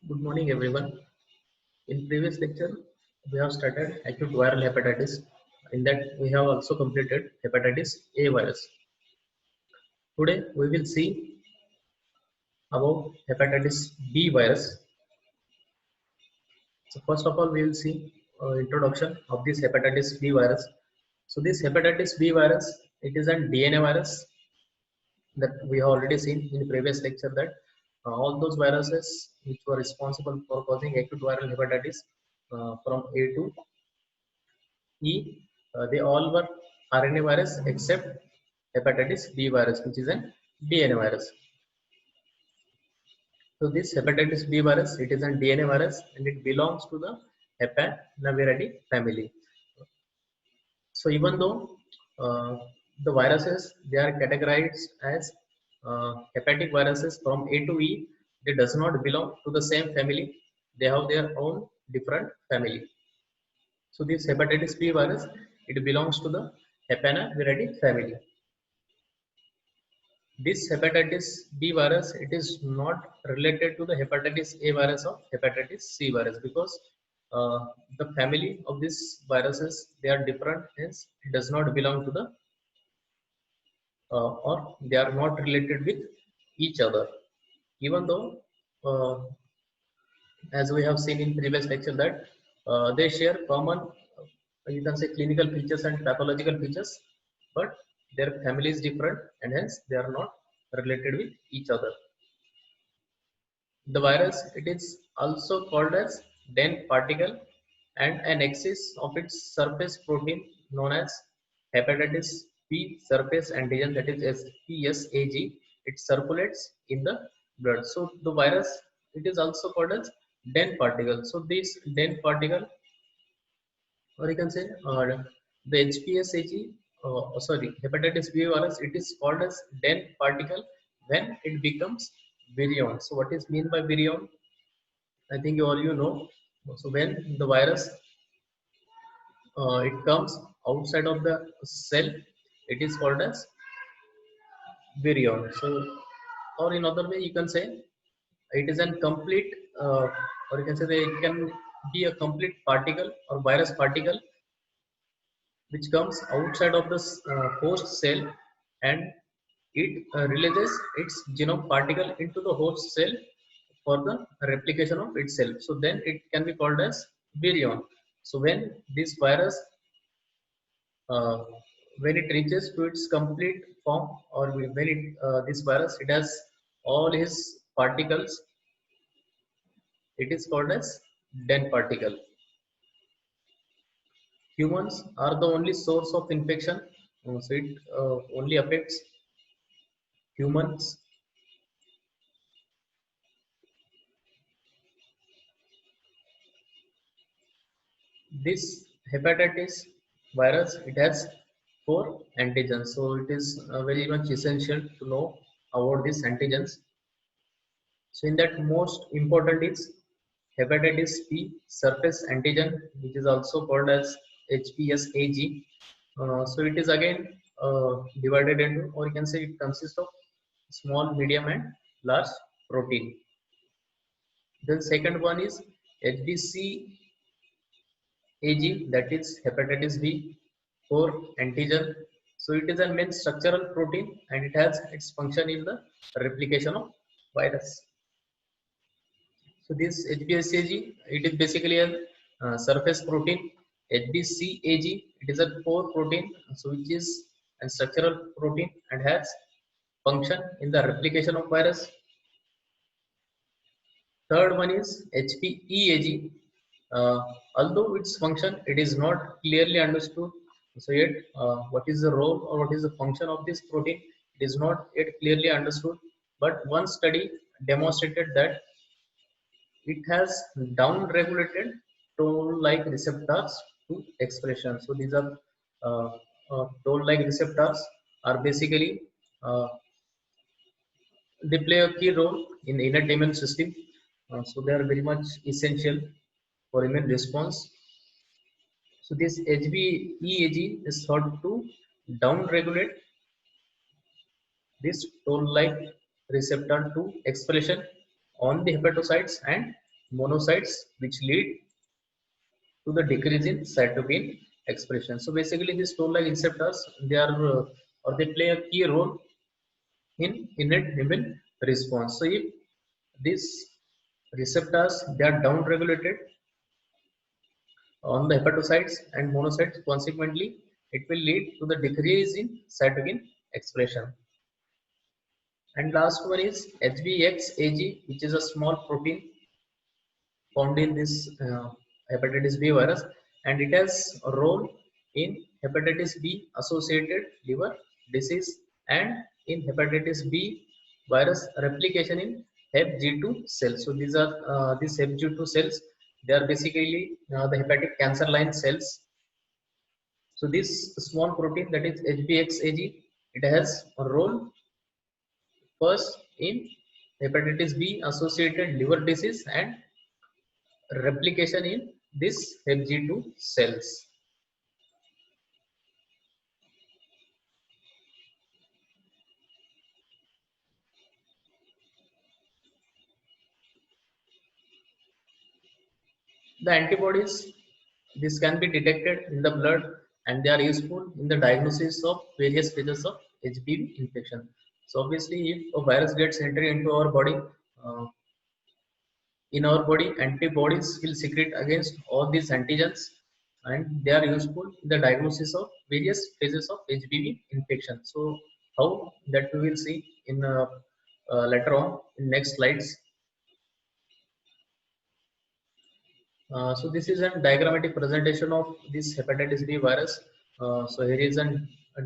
Good morning, everyone. In previous lecture, we have started acute viral hepatitis. In that, we have also completed hepatitis A virus. Today, we will see about hepatitis B virus. So, first of all, we will see introduction of this hepatitis B virus. So, this hepatitis B virus, it is an DNA virus that we have already seen in previous lecture that all those viruses which were responsible for causing acute viral hepatitis from A to E, they all were RNA virus except hepatitis B virus, which is an DNA virus. So this hepatitis B virus, it is an DNA virus and it belongs to the Hepanaviridae family. So even though the viruses they are categorized as hepatic viruses from A to E, they does not belong to the same family. They have their own different family. So this hepatitis B virus, it belongs to the Hepanaviridae family. This hepatitis B virus, it is not related to the hepatitis A virus or hepatitis C virus because the family of these viruses, they are different, hence it does not belong to the or they are not related with each other. Even though, as we have seen in previous lecture, that they share common, you can say, clinical features and pathological features, but their family is different and hence they are not related with each other. The virus, it is also called as Den particle and an excess of its surface protein known as hepatitis B surface antigen, that is HBsAg. It circulates in the blood. So the virus, it is also called as Den particle. So this Den particle, or you can say the HBsAg, hepatitis B virus, it is called as Den particle when it becomes virion. So what is mean by virion? I think you know. So when the virus it comes outside of the cell, it is called as virion. So, or in other way, you can say it is a complete, or you can say that it can be a complete particle or virus particle which comes outside of the host cell and it releases its genome particle into the host cell for the replication of itself. So then it can be called as virion. So when this virus, uh, when it reaches to its complete form, or when this virus, it has all his particles, it is called as Den particle. Humans are the only source of infection, so it only affects humans. This hepatitis virus, it has 4 antigens, so it is very much essential to know about these antigens. So in that, most important is hepatitis B surface antigen, which is also called as HBsAg. So it is again divided into, or you can say it consists of small, medium, and large protein. Then second one is HBcAg, that is hepatitis B 4 antigen. So it is a main structural protein and it has its function in the replication of virus. So this HBsAg, it is basically a surface protein. HBcAg, it is a core protein, so which is a structural protein and has function in the replication of virus. Third one is HBeAg. Uh, Although its function it is not clearly understood, so yet what is the role or what is the function of this protein? It is not yet clearly understood. But one study demonstrated that it has down-regulated toll-like receptors to expression. So these are toll-like receptors are basically they play a key role in the innate immune system. So they are very much essential for immune response. So this HBeAg is thought to down-regulate this toll-like receptor to expression on the hepatocytes and monocytes, which lead to the decrease in cytokine expression. So basically, these toll-like receptors, they are or they play a key role in innate immune response. So if these receptors they are down regulated on the hepatocytes and monocytes, consequently it will lead to the decrease in cytokine expression. And last one is HBxAg, which is a small protein found in this hepatitis B virus, and it has a role in hepatitis B associated liver disease and in hepatitis B virus replication in HepG2 cells. So these HepG2 cells, they are basically the hepatic cancer line cells. So this small protein, that is HBxAg, it has a role first in hepatitis B associated liver disease and replication in this HG2 cells. The antibodies, this can be detected in the blood and they are useful in the diagnosis of various stages of HBV infection. So obviously, if a virus gets entry into our body, uh, in our body, antibodies will secrete against all these antigens and they are useful in the diagnosis of various phases of HBV infection. So how that we will see in later on in next slides. So this is a diagrammatic presentation of this hepatitis B virus. So here is a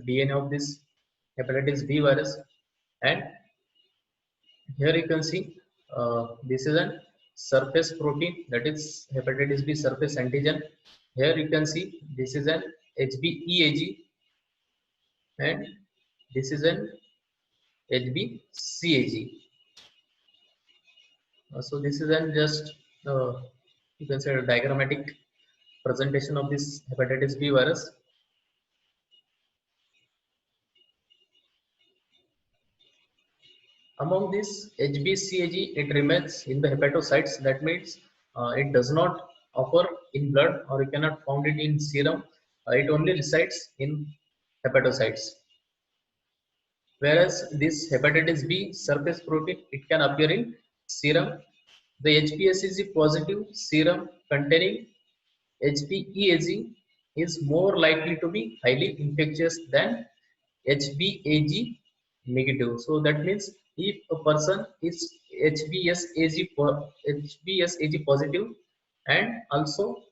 DNA of this hepatitis B virus, and here you can see this is a surface protein, that is hepatitis B surface antigen. Here you can see this is an HBeAg and this is an HBcAg. So this is an just you can say a diagrammatic presentation of this hepatitis B virus. Among this HBcAg, it remains in the hepatocytes. That means it does not occur in blood or you cannot find it in serum. It only resides in hepatocytes. Whereas this hepatitis B surface protein, it can appear in serum. The HBsAg positive serum containing HBeAg is more likely to be highly infectious than HBAg negative. So that means if a person is HBsAg positive and also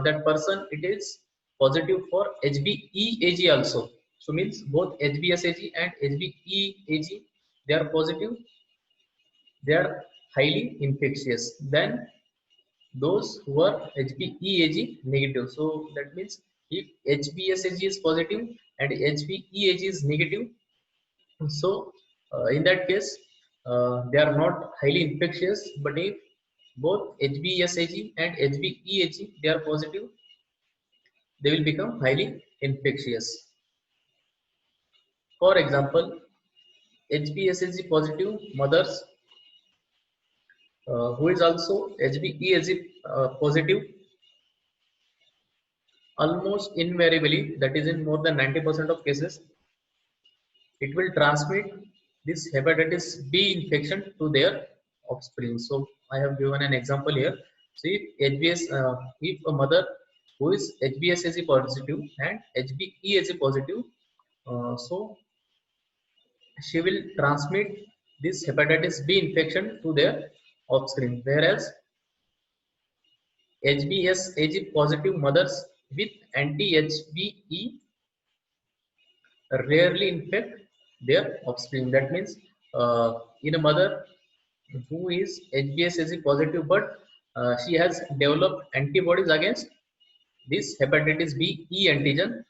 that person it is positive for HBeAg also. So means both HBsAg and HBeAg, they are positive, they are highly infectious than those who are HBeAg negative. So that means if HBsAg is positive and HBeAg is negative, so in that case they are not highly infectious. But if both HBsAg and HBeAg they are positive, they will become highly infectious. For example, HBsAg positive mothers who is also HBeAg positive, almost invariably, that is in more than 90% of cases, it will transmit this hepatitis B infection to their offspring. So I have given an example here. So if a mother who is HBsAg positive and HBeAg positive, so she will transmit this hepatitis B infection to their offspring. Whereas HBsAg positive mothers with anti-HBe rarely infect their offspring. That means in a mother who is HBsAg positive, but she has developed antibodies against this hepatitis B E antigen.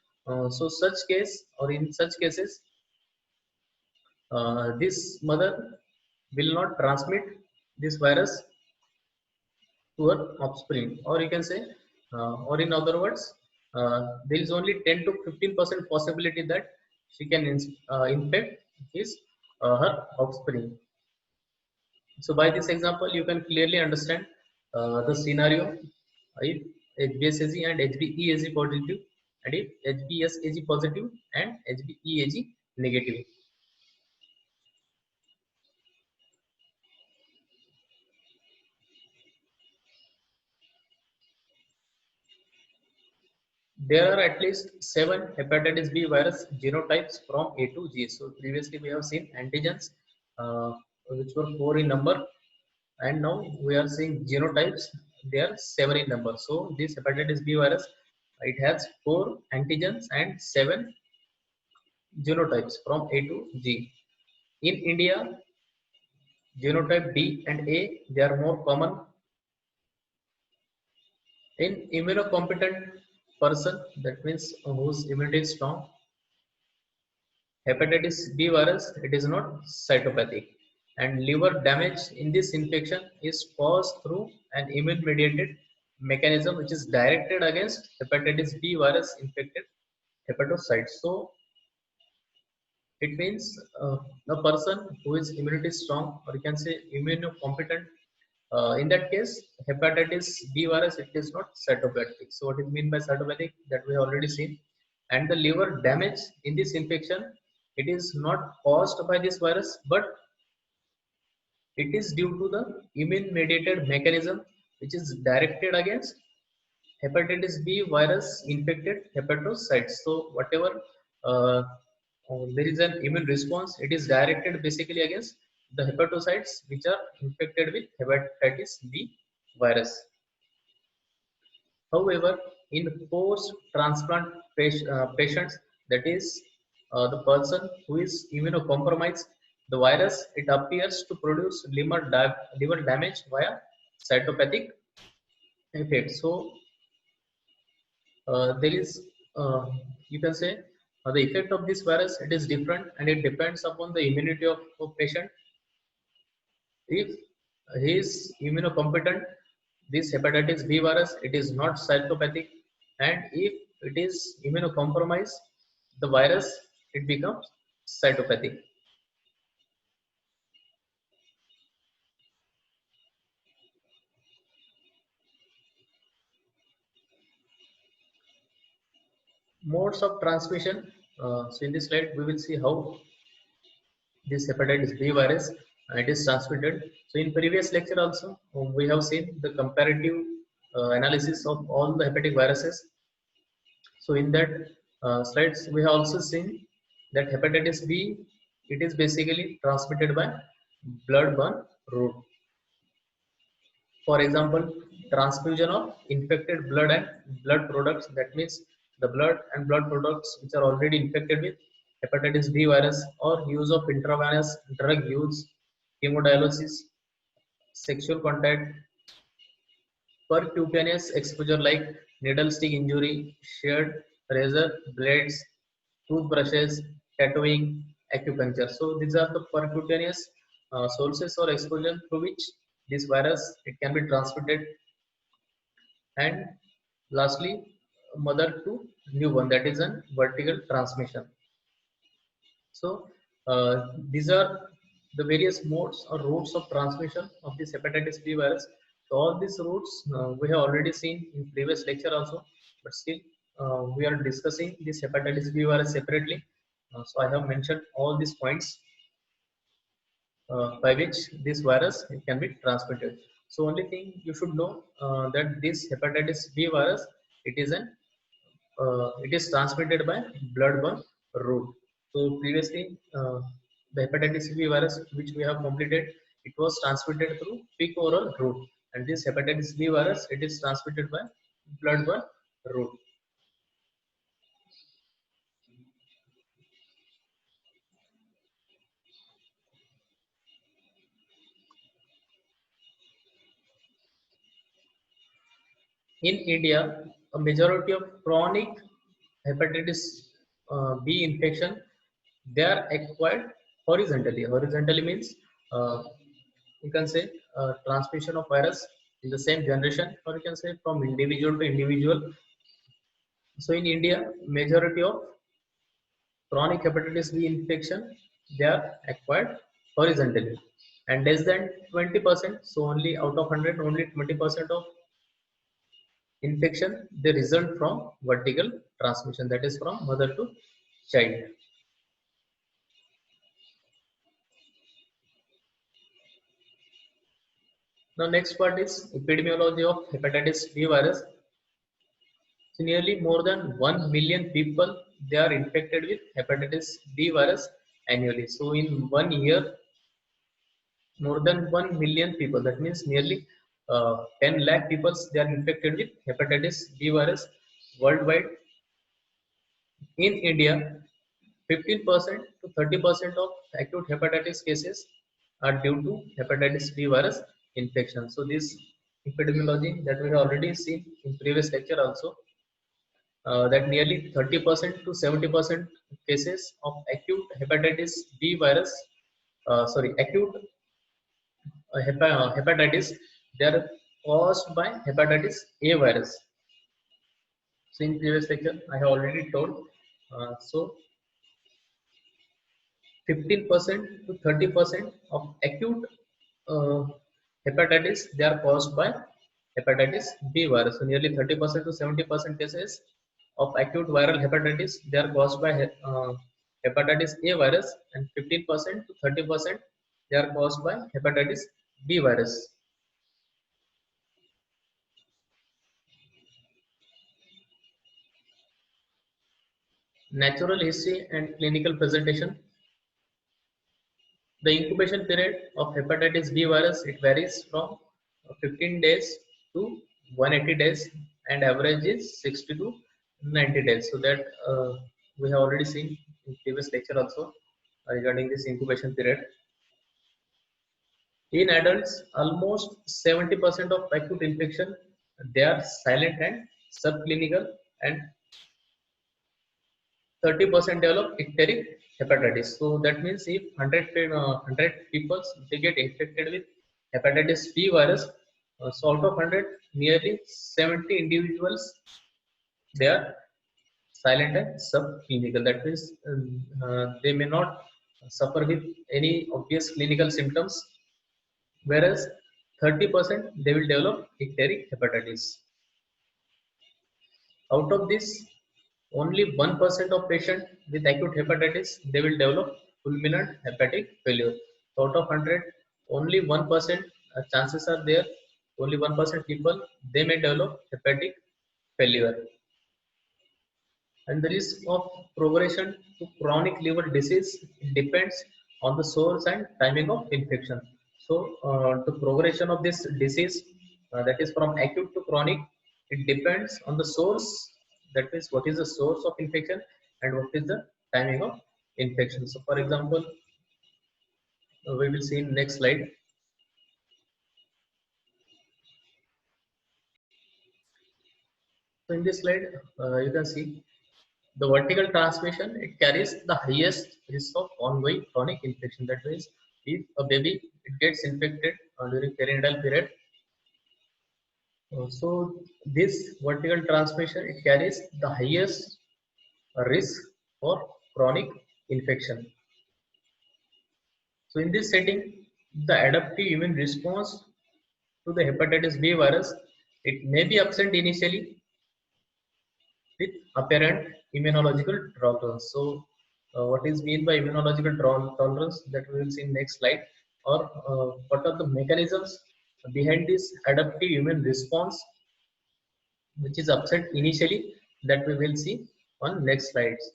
So such case or in such cases, this mother will not transmit this virus to her offspring, or you can say, or in other words, there is only 10 to 15% possibility that she can infect his her offspring. So by this example, you can clearly understand the scenario if HBsAg and HBeAg positive, and if HBsAg positive and HBeAg negative. There are at least 7 hepatitis B virus genotypes from A to G. So previously we have seen antigens, which were 4 in number, and now we are seeing genotypes. They are 7 in number. So this hepatitis B virus, it has 4 antigens and 7 genotypes from A to G. In India, genotype D and A, they are more common. In immunocompetent person, that means whose immunity is strong, hepatitis B virus, it is not cytopathic, and liver damage in this infection is caused through an immune mediated mechanism which is directed against hepatitis B virus infected hepatocytes. So it means a person who is immunity strong, or you can say immunocompetent. In that case, hepatitis B virus, it is not cytopathic. So what is mean by cytopathic, that we have already seen. And the liver damage in this infection, it is not caused by this virus, but it is due to the immune mediated mechanism which is directed against hepatitis B virus infected hepatocytes. So whatever uh, there is an immune response, it is directed basically against the hepatocytes which are infected with hepatitis B virus. However, in post-transplant patients, that is the person who is immunocompromised, the virus, it appears to produce liver damage via cytopathic effect. So there is, you can say, the effect of this virus, it is different, and it depends upon the immunity of patient. If he is immunocompetent, this hepatitis B virus, it is not cytopathic, and if it is immunocompromised, the virus, it becomes cytopathic. Modes of transmission. So in this slide, we will see how this hepatitis B virus, it is transmitted. So in previous lecture also, we have seen the comparative analysis of all the hepatic viruses. So in that slides, we have also seen that hepatitis B, it is basically transmitted by blood-borne route. For example, transfusion of infected blood and blood products, that means the blood and blood products which are already infected with hepatitis B virus, or use of intravenous drug use, hemodialysis, sexual contact, percutaneous exposure like needle stick injury, shared razor blades, toothbrushes, tattooing, acupuncture. So these are the percutaneous sources or exposure through which this virus, it can be transmitted. And lastly, mother to newborn, that is a vertical transmission. So these are the various modes or routes of transmission of this hepatitis B virus. So all these routes we have already seen in previous lecture also, but still we are discussing this hepatitis B virus separately. So I have mentioned all these points by which this virus, it can be transmitted. So only thing you should know, that this hepatitis B virus, it is an it is transmitted by blood-borne route. So previously, the hepatitis B virus which we have completed, it was transmitted through fecal-oral route, and this hepatitis B virus, it is transmitted by blood-borne route. In India, a majority of chronic hepatitis B infection, they are acquired horizontally. Horizontally means you can say transmission of virus in the same generation, or you can say from individual to individual. So in India, majority of chronic hepatitis B infection, they are acquired horizontally. and less than 20%. So only out of 100, only 20% of infection they result from vertical transmission, that is from mother to child. Now next part is epidemiology of hepatitis B virus. So nearly more than 1 million people they are infected with hepatitis B virus annually. So in 1 year, more than 1 million people, that means nearly 10 lakh people they are infected with hepatitis B virus worldwide. In India, 15% to 30% of acute hepatitis cases are due to hepatitis B virus infection. So this epidemiology that we have already seen in previous lecture also, that nearly 30% to 70% cases of acute hepatitis B virus, acute hepatitis, they are caused by hepatitis A virus. So in previous lecture, I have already told. So 15% to 30% of acute uh, hepatitis they are caused by hepatitis B virus. So nearly 30% to 70% cases of acute viral hepatitis they are caused by hepatitis A virus, and 15% to 30% they are caused by hepatitis B virus. Natural history and clinical presentation. The incubation period of hepatitis B virus it varies from 15 days to 180 days, and average is 60 to 90 days. So that we have already seen in previous lecture also regarding this incubation period. In adults, almost 70% of acute infection they are silent and subclinical, and 30% develop icteric hepatitis. So that means if 100 people they get infected with hepatitis B virus, so out of 100, nearly 70 individuals they are silent and subclinical. That means they may not suffer with any obvious clinical symptoms, whereas 30% they will develop icteric hepatitis. Out of this, only 1% of patients with acute hepatitis they will develop fulminant hepatic failure. So out of 100, only 1% chances are there. Only 1% people they may develop hepatic failure. And the risk of progression to chronic liver disease depends on the source and timing of infection. So the progression of this disease, that is from acute to chronic, it depends on the source, that means what is the source of infection and what is the timing of infection. So for example, we will see in next slide. So in this slide, you can see the vertical transmission, it carries the highest risk of ongoing chronic infection. That means if a baby it gets infected during perinatal period, so this vertical transmission it carries the highest risk for chronic infection. So in this setting, the adaptive immune response to the hepatitis B virus it may be absent initially with apparent immunological tolerance. So, what is mean by immunological tolerance that we will see in next slide, or what are the mechanisms behind this adaptive immune response, which is absent initially, that we will see on next slides.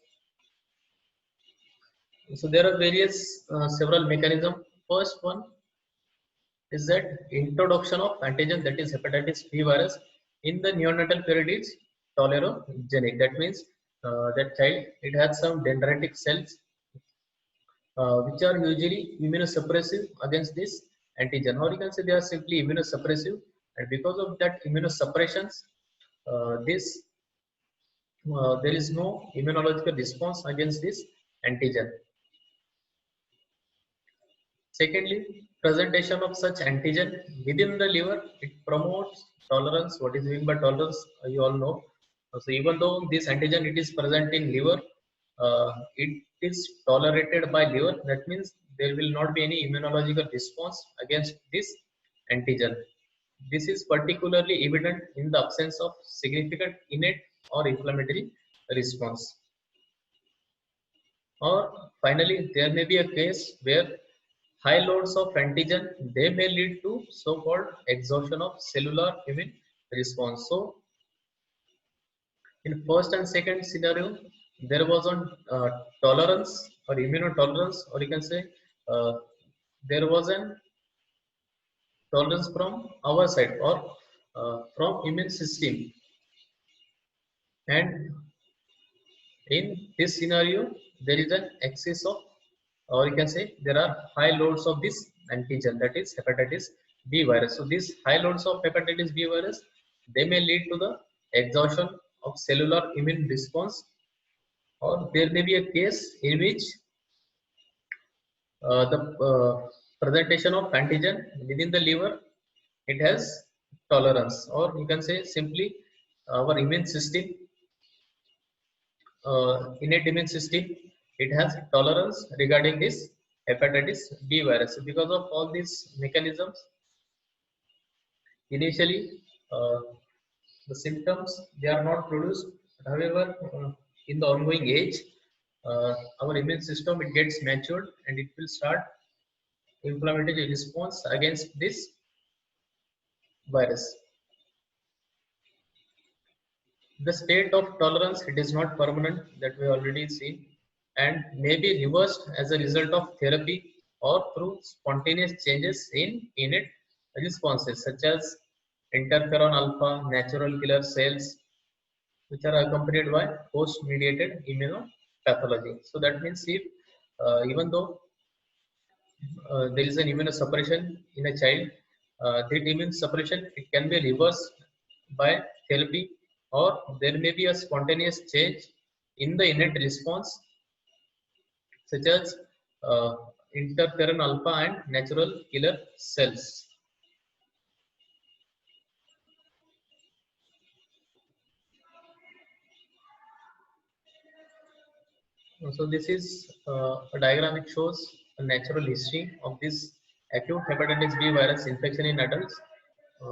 So there are various several mechanisms. First one is that introduction of antigen, that is hepatitis B virus in the neonatal period is tolerogenic. That means that child it has some dendritic cells which are usually immunosuppressive against this antigen, or you can say they are simply immunosuppressive, and because of that immunosuppressions, this there is no immunological response against this antigen. Secondly, presentation of such antigen within the liver, it promotes tolerance. What is meant by tolerance? You all know. So even though this antigen it is present in liver, it is tolerated by liver. That means there will not be any immunological response against this antigen. This is particularly evident in the absence of significant innate or inflammatory response. Or finally, there may be a case where high loads of antigen, they may lead to so-called exhaustion of cellular immune response. So in first and second scenario, there was on tolerance or immunotolerance, or you can say uh, there was an tolerance from our side or from immune system. And in this scenario, there is an excess of, or you can say there are high loads of this antigen, that is hepatitis B virus. So these high loads of hepatitis B virus, they may lead to the exhaustion of cellular immune response, or there may be a case in which the presentation of antigen within the liver, it has tolerance, or you can say simply our immune system, innate immune system, it has tolerance regarding this hepatitis B virus. So because of all these mechanisms, initially the symptoms, they are not produced. However, in the ongoing age, our immune system, it gets matured and it will start inflammatory response against this virus. The state of tolerance, it is not permanent, that we already seen, and may be reversed as a result of therapy or through spontaneous changes in innate responses such as interferon alpha natural killer cells, which are accompanied by host-mediated immunopathology. So that means if even though there is an immunosuppression in a child, that immune suppression, it can be reversed by therapy, or there may be a spontaneous change in the innate response such as uh, interferon alpha and natural killer cells. So this is a diagram which shows a natural history of this acute hepatitis B virus infection in adults.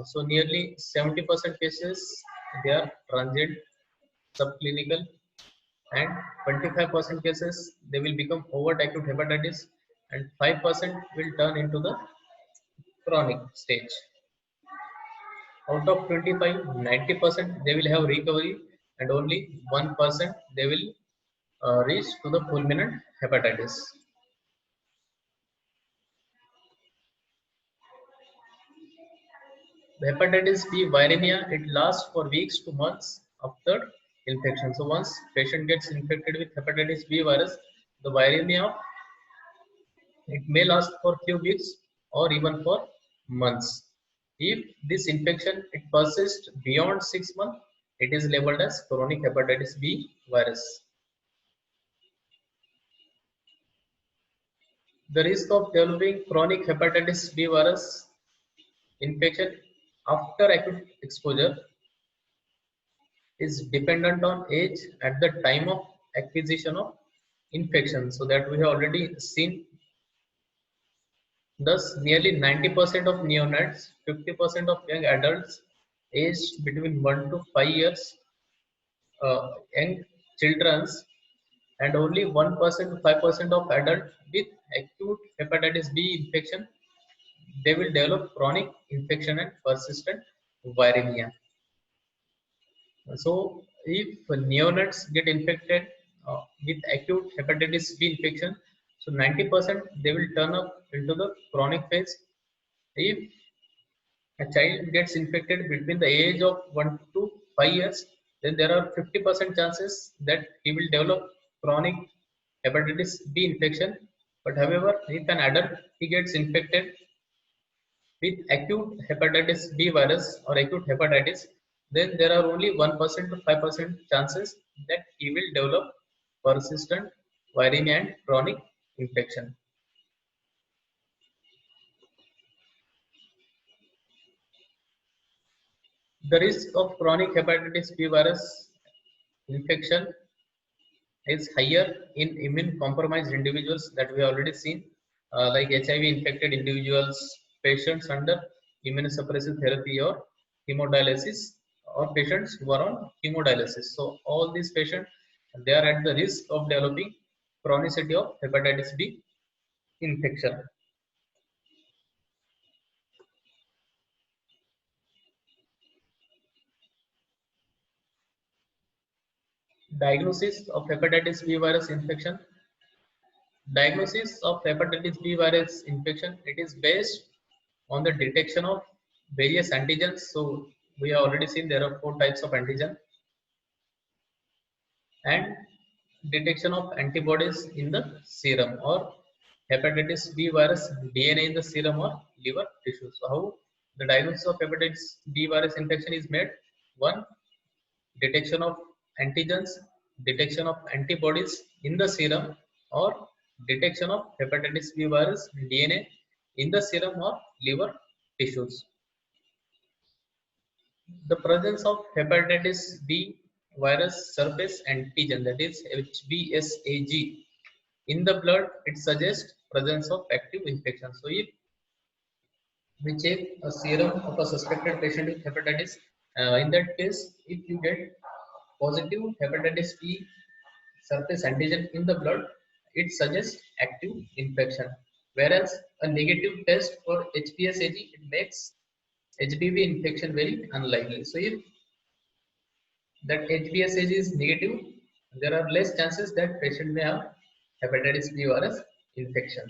So nearly 70% cases, they are transient, subclinical, and 25% cases, they will become overt acute hepatitis, and 5% will turn into the chronic stage. Out of 25, 90% they will have recovery, and only 1% they will reach to the fulminant hepatitis. The hepatitis B viremia, it lasts for weeks to months after infection. So once patient gets infected with hepatitis B virus, the viremia, it may last for few weeks or even for months. If this infection, it persists beyond 6 months, it is labeled as chronic hepatitis B virus. The risk of developing chronic hepatitis B virus infection after acute exposure is dependent on age at the time of acquisition of infection. So that we have already seen. Thus, nearly 90% of neonates, 50% of young adults aged between 1 to 5 years, young children, and only 1% to 5% of adults with acute hepatitis B infection, they will develop chronic infection and persistent viremia. So, if neonates get infected with acute hepatitis B infection, so 90% they will turn up into the chronic phase. If a child gets infected between the age of 1 to 5 years, then there are 50% chances that he will develop chronic hepatitis B infection. But however, if an adult he gets infected with acute hepatitis B virus or acute hepatitis, then there are only 1% to 5% chances that he will develop persistent viremia and chronic infection. The risk of chronic hepatitis B virus infection is higher in immune compromised individuals, that we have already seen. like HIV infected individuals, patients under immunosuppressive therapy or hemodialysis, or patients who are on hemodialysis. So all these patients, they are at the risk of developing chronicity of hepatitis B infection. Diagnosis of hepatitis B virus infection. Diagnosis of hepatitis B virus infection, it is based on the detection of various antigens. So we have already seen there are four types of antigen, and detection of antibodies in the serum or hepatitis B virus DNA in the serum or liver tissue. So how the diagnosis of hepatitis B virus infection is made? One, detection of antigens, detection of antibodies in the serum, or detection of hepatitis B virus DNA in the serum or liver tissues. The presence of hepatitis B virus surface antigen, that is HBsAg, in the blood, it suggests presence of active infection. So if we check a serum of a suspected patient with hepatitis, in that case, if you get positive hepatitis B surface antigen in the blood, it suggests active infection. Whereas a negative test for HBsAg, it makes HBV infection very unlikely. So if that HBsAg is negative, there are less chances that patient may have hepatitis B virus infection.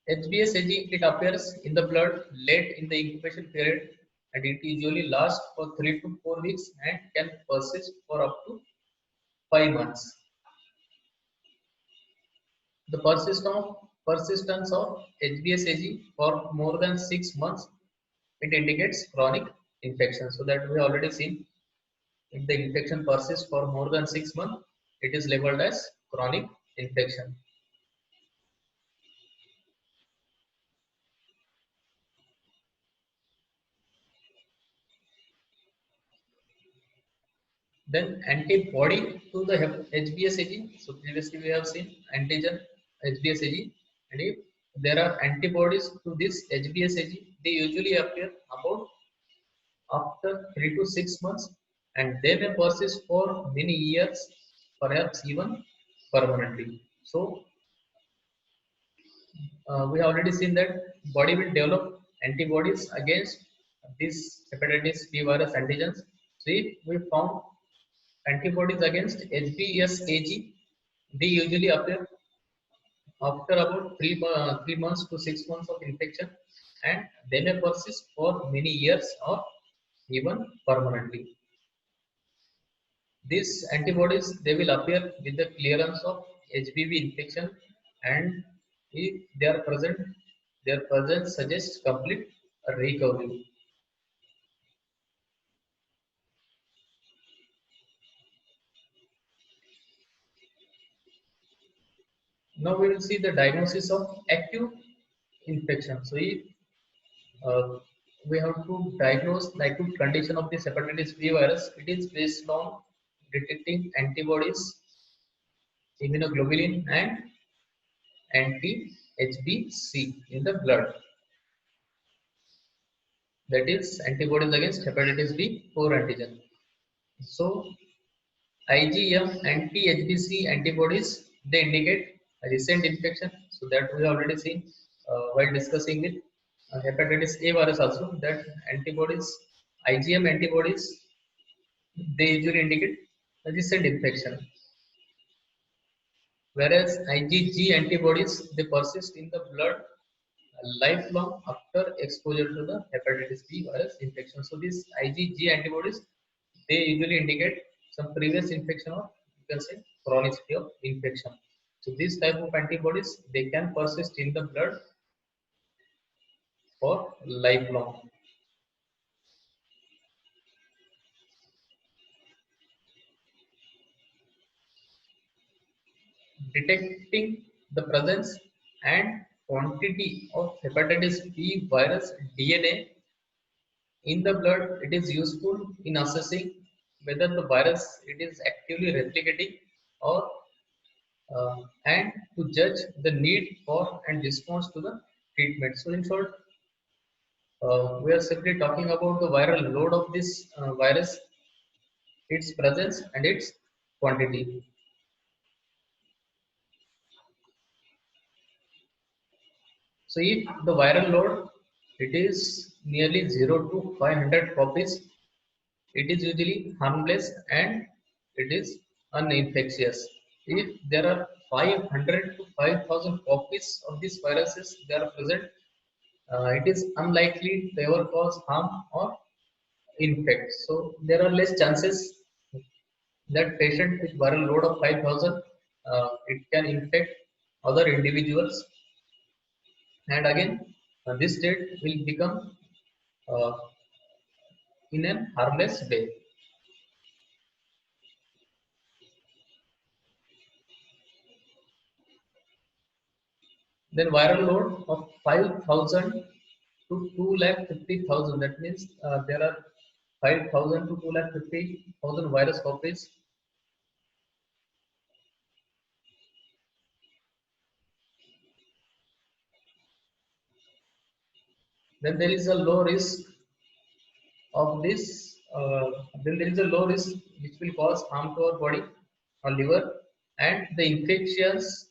HBsAg, it appears in the blood late in the incubation period, and it usually lasts for 3 to 4 weeks and can persist for up to 5 months. The persistence of HBsAg for more than 6 months, it indicates chronic infection. So that we already seen, if the infection persists for more than 6 months, it is labeled as chronic infection. Then antibody to the HBsAg. So previously we have seen antigen HBsAg, and if there are antibodies to this HBsAg, they usually appear about after 3 to 6 months, and they may persist for many years, perhaps even permanently. So we have already seen that body will develop antibodies against this hepatitis B virus antigens. So if we found antibodies against HBsAg, they usually appear after about 3 months to 6 months of infection, and they may persist for many years or even permanently. These antibodies, they will appear with the clearance of HBV infection, and if they are present, their presence suggests complete recovery. Now we will see the diagnosis of acute infection. So if uh, we have to diagnose the acute condition of this hepatitis B virus, it is based on detecting antibodies, immunoglobulin, and anti-HBC in the blood. That is antibodies against hepatitis B core antigen. So IgM anti-HBC antibodies, they indicate a recent infection. So that we have already seen while discussing with hepatitis A virus also, that antibodies, IgM antibodies, they usually indicate a recent infection. Whereas IgG antibodies, they persist in the blood lifelong after exposure to the hepatitis B virus infection. So these IgG antibodies, they usually indicate some previous infection, or you can say chronicity of infection. So this type of antibodies, they can persist in the blood for lifelong. Detecting the presence and quantity of hepatitis B virus DNA in the blood. It is useful in assessing whether the virus it is actively replicating or and to judge the need for and response to the treatment. So in short, we are simply talking about the viral load of this virus, its presence and its quantity. So if the viral load it is nearly 0 to 500 copies, it is usually harmless and it is uninfectious. If there are 500 to 5,000 copies of these viruses they are present, it is unlikely to ever cause harm or infect. So there are less chances that patient with viral load of 5,000 it can infect other individuals, and again this state will become uh, in a harmless way. Then viral load of 5,000 to 2,50,000. That means there are 5,000 to 2,50,000 virus copies. Then there is a low risk of this. Then there is a low risk which will cause harm to our body or liver, and the infections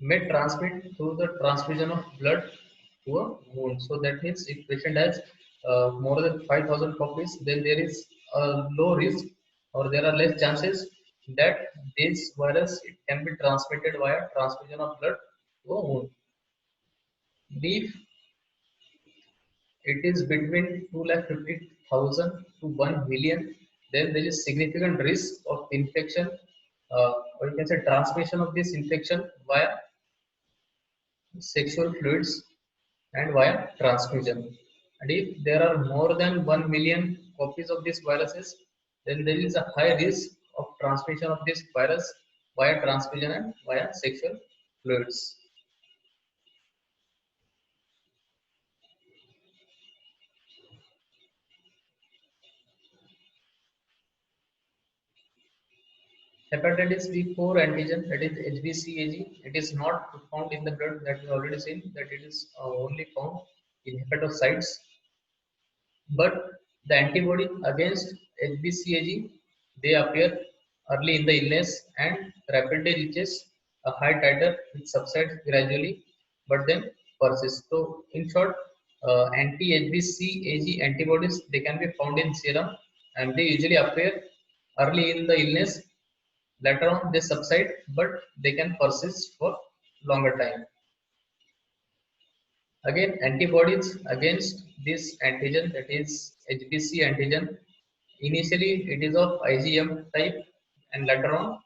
may transmit through the transfusion of blood to a wound. So that means if patient has more than 5,000 copies, then there is a low risk or there are less chances that this virus it can be transmitted via transfusion of blood to a wound. If it is between 250,000 to 1 million, then there is significant risk of infection, or you can say transmission of this infection via sexual fluids and via transfusion. And if there are more than 1 million copies of these viruses, then there is a high risk of transmission of this virus via transfusion and via sexual fluids. Hepatitis B4 antigen, that is HBsAg, it is not found in the blood, that we already seen that it is only found in hepatocytes. But the antibody against HBsAg, they appear early in the illness and rapidly reaches a high titer which subsides gradually but then persists. So in short, anti-HBsAg antibodies they can be found in serum and they usually appear early in the illness. Later on they subside but they can persist for longer time. Again, antibodies against this antigen, that is HBc antigen, initially it is of IgM type and later on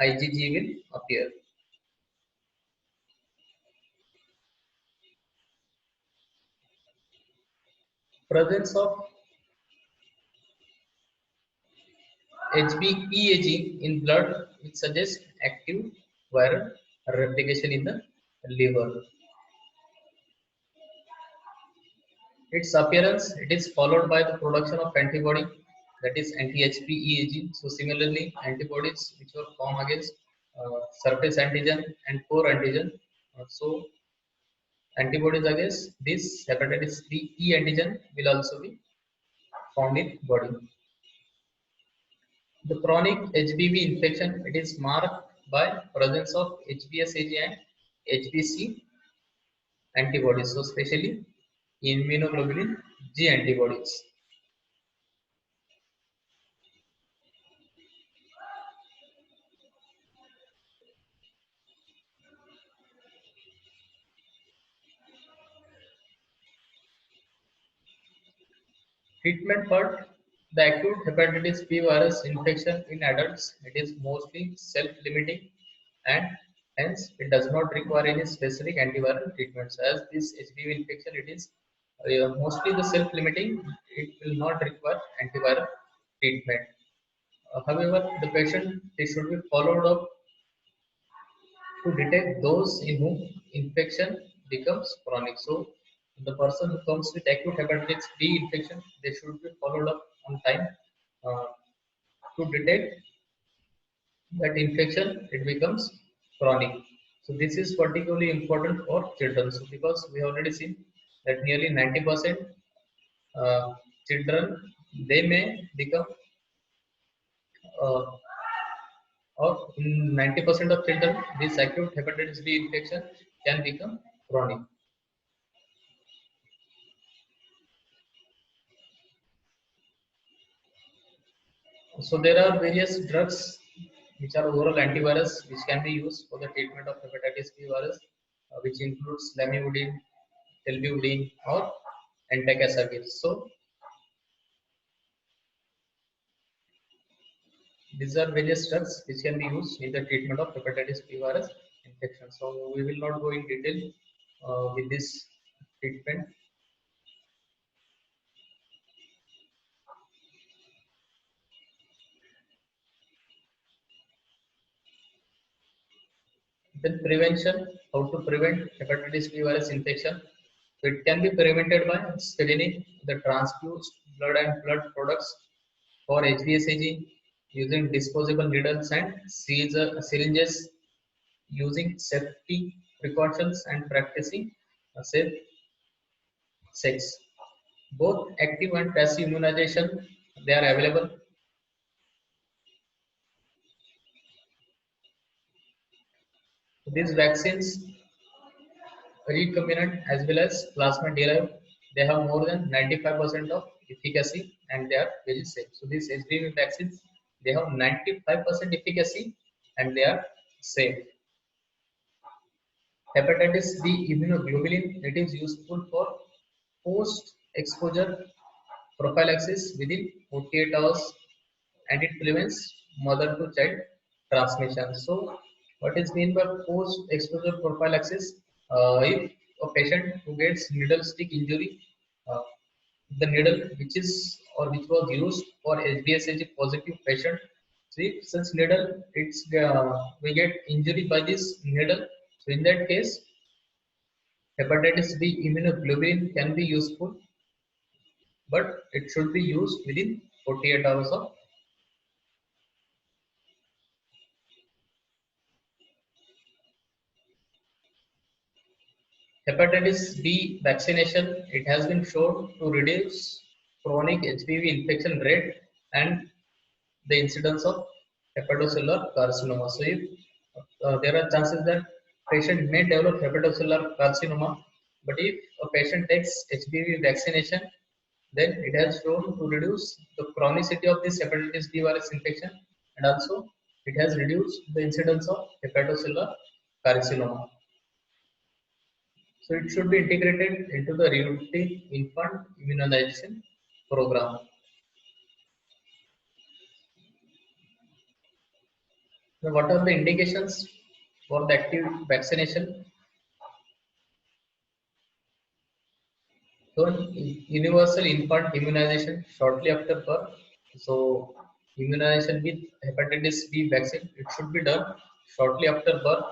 IgG will appear. Presence of HBeAg in blood which suggests active viral replication in the liver. Its appearance it is followed by the production of antibody, that is anti-HBeAg. So similarly, antibodies which were formed against surface antigen and core antigen. So antibodies against this hepatitis B E antigen will also be found in body. The chronic HBV infection it is marked by presence of HBsAg and HBc antibodies. So especially immunoglobulin G antibodies. Treatment part, the acute hepatitis B virus infection in adults, it is mostly self-limiting and hence it does not require any specific antiviral treatments. As this HBV infection, it is mostly the self-limiting, it will not require antiviral treatment. However, the patient they should be followed up to detect those in whom infection becomes chronic. So the person who comes with acute hepatitis B infection, they should be followed up on time uh, to detect that infection it becomes chronic. So this is particularly important for children. So because we already seen that nearly 90% children they may become uh, or in 90% of children this acute hepatitis B infection can become chronic. So there are various drugs which are oral antivirus which can be used for the treatment of hepatitis B virus, which includes lamivudine, telbudine, or entacapavir. So these are various drugs which can be used in the treatment of hepatitis B virus infection. So we will not go in detail with this treatment. Then prevention, how to prevent hepatitis B virus infection. So it can be prevented by screening the transfused blood and blood products for HBsAg using disposable needles and syringes, using safety precautions and practicing safe sex. Both active and passive immunization they are available. These vaccines, recombinant as well as plasma derived, they have more than 95% of efficacy and they are very safe. So these HPV vaccines, they have 95% efficacy and they are safe. Hepatitis B immunoglobulin, it is useful for post-exposure prophylaxis within 48 hours and it prevents mother to child transmission. So, what is mean by post exposure prophylaxis? If a patient who gets needle stick injury, uh, the needle which is or which was used for HBsAg positive patient, so if such needle it's we get injury by this needle, so in that case, hepatitis B immunoglobulin can be useful, but it should be used within 48 hours of. Hepatitis B vaccination, it has been shown to reduce chronic HPV infection rate and the incidence of hepatocellular carcinoma. So, if there are chances that patient may develop hepatocellular carcinoma, but if a patient takes HPV vaccination, then it has shown to reduce the chronicity of this hepatitis B virus infection and also it has reduced the incidence of hepatocellular carcinoma. So it should be integrated into the routine infant immunization program. Now, what are the indications for the active vaccination? So, universal infant immunization shortly after birth. So, immunization with hepatitis B vaccine, it should be done shortly after birth.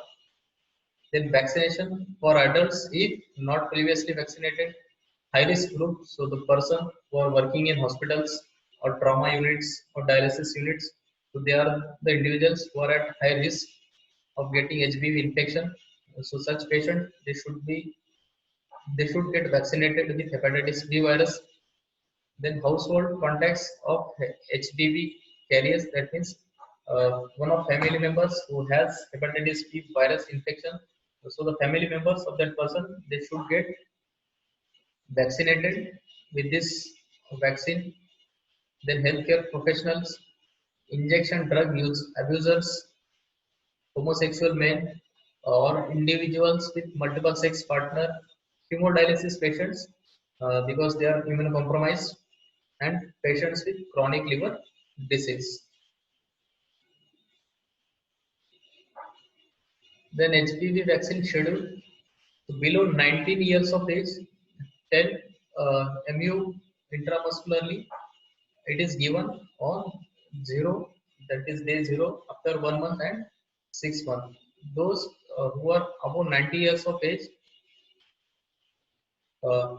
Then vaccination for adults if not previously vaccinated. High risk group, so the person who are working in hospitals or trauma units or dialysis units, so they are the individuals who are at high risk of getting HBV infection. So such patient they should get vaccinated with hepatitis B virus. Then household contacts of HBV carriers, that means one of family members who has hepatitis B virus infection. So the family members of that person they should get vaccinated with this vaccine. Then healthcare professionals, injection drug use abusers, homosexual men, or individuals with multiple sex partner, hemodialysis patients because they are immunocompromised, and patients with chronic liver disease. Then HPV vaccine schedule, so below 19 years of age, 10 mu intramuscularly. It is given on 0, that is day 0, after 1 month and 6 months. Those who are above 90 years of age, uh,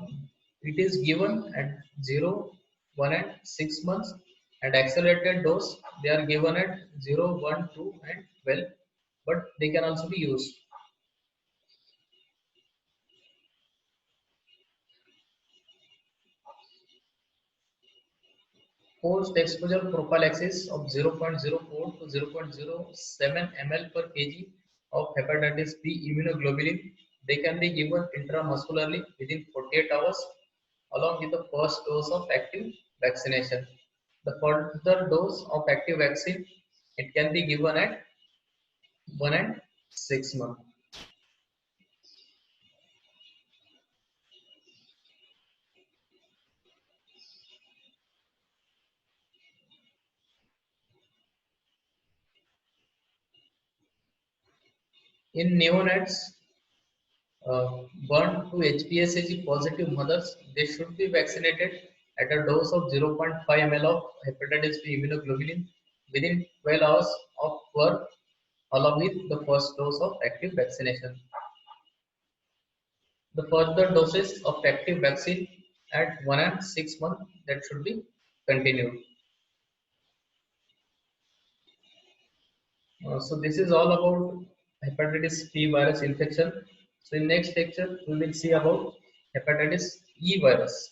it is given at 0, 1 and 6 months, and accelerated dose they are given at 0, 1, 2 and 12, but they can also be used. Post exposure prophylaxis of 0.04 to 0.07 ml per kg of hepatitis B immunoglobulin. They can be given intramuscularly within 48 hours along with the first dose of active vaccination. The further dose of active vaccine, it can be given at 1 and 6 months. In neonates, born to HPSAG positive mothers, they should be vaccinated at a dose of 0.5 ml of hepatitis B immunoglobulin within 12 hours of birth, along with the first dose of active vaccination. The further doses of active vaccine at 1 and 6 months, that should be continued. So this is all about hepatitis B virus infection. So in next lecture, we will see about hepatitis E virus.